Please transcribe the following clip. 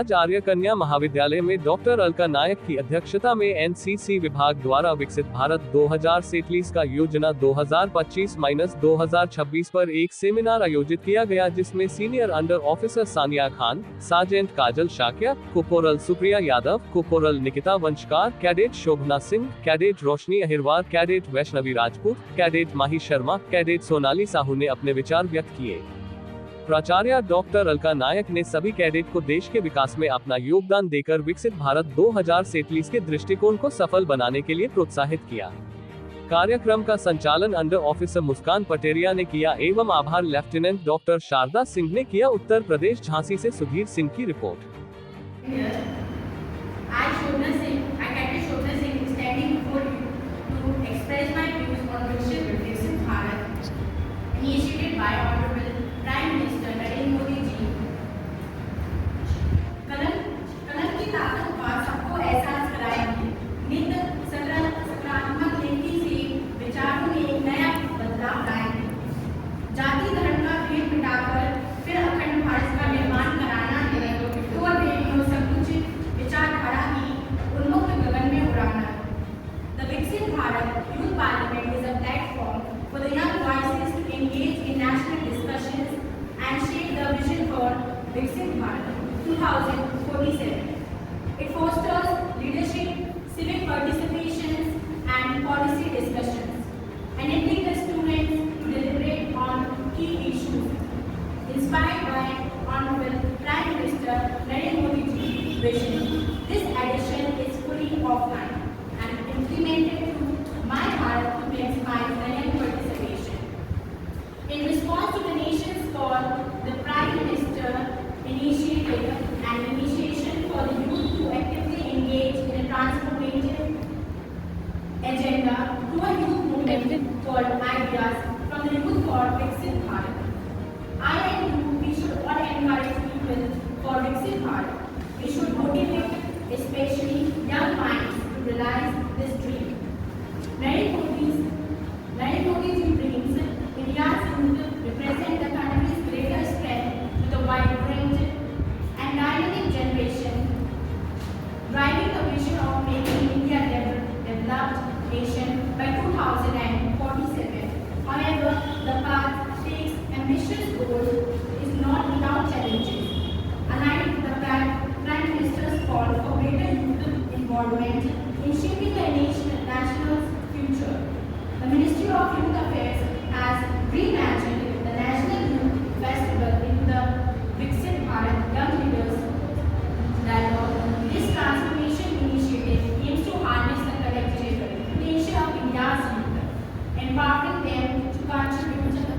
आज आर्य कन्या महाविद्यालय में डॉक्टर अलका नायक की अध्यक्षता में एनसीसी विभाग द्वारा विकसित भारत 2023 का योजना 2025-2026 पर एक सेमिनार आयोजित किया गया, जिसमें senior under officer Sania Khan, sergeant Kajal Shakya, corporal Supriya Yadav, corporal Nikita Vanshkar, cadet Shobhana Singh, cadet Roshni Ahirwar, cadet Vaishnavi Rajput, cadet Mahi Sharma, cadet Sonali Sahu ने अपने विचार व्यक्त किए। प्राचार्य डॉक्टर अलका नायक ने सभी कैडेट को देश के विकास में अपना योगदान देकर विकसित भारत 2023 के दृष्टिकोण को सफल बनाने के लिए प्रोत्साहित किया। कार्यक्रम का संचालन अंडर ऑफिसर मुस्कान पटेरिया ने किया एवं आभार लेफ्टिनेंट डॉक्टर शारदा सिंह ने किया। उत्तर प्रदेश झांसी से सुधीर सिंह की report. Prime minister Narendra Modi ji कलम की ताकत का सबको एहसास कराएंगे। नित सकारात्मक नीति से विचारों में एक नया बदलाव लाएंगे। जाति धर्म का भेद मिटाकर फिर अखंड भारत का निर्माण कराना है तो बेटियों संकुचित विचारधारा की उन्मुक्त गगन में उड़ाना। द विकसित Bharat youth parliament is a platform for the young voices to engage in national discussions and shape the vision for Viksit Bharat 2047. It fosters leadership, civic participation and policy discussions, enabling the students to deliberate on key issues. Inspired by Honorable Prime Minister Narendra Modi Ji's vision, this edition is fully offline and implemented through My Bharat to maximize the young participation. In response to the nation's call, the Prime Minister initiated an initiation for the youth to actively engage in a transformative agenda through a youth movement called Ideas from the Youth for Viksit Bharat. I and you, we should all encourage people for Viksit Bharat. We should motivate especially young minds to realize this dream. Narendra Modi ji brings India's youth represent the country's greatest strength with a wide range and dynamic generation, driving the vision of making India a developed nation by 2047. However, the path takes ambitious goals is not without challenges. Aligned with the Prime Minister's call for greater youth involvement in shaping the national future, the Ministry of Youth Affairs has reimagined the National Youth Festival into the Viksit Bharat Young Leaders Dialogue. This transformation initiative aims to harness the collective potential of India's youth, empowering them to contribute to the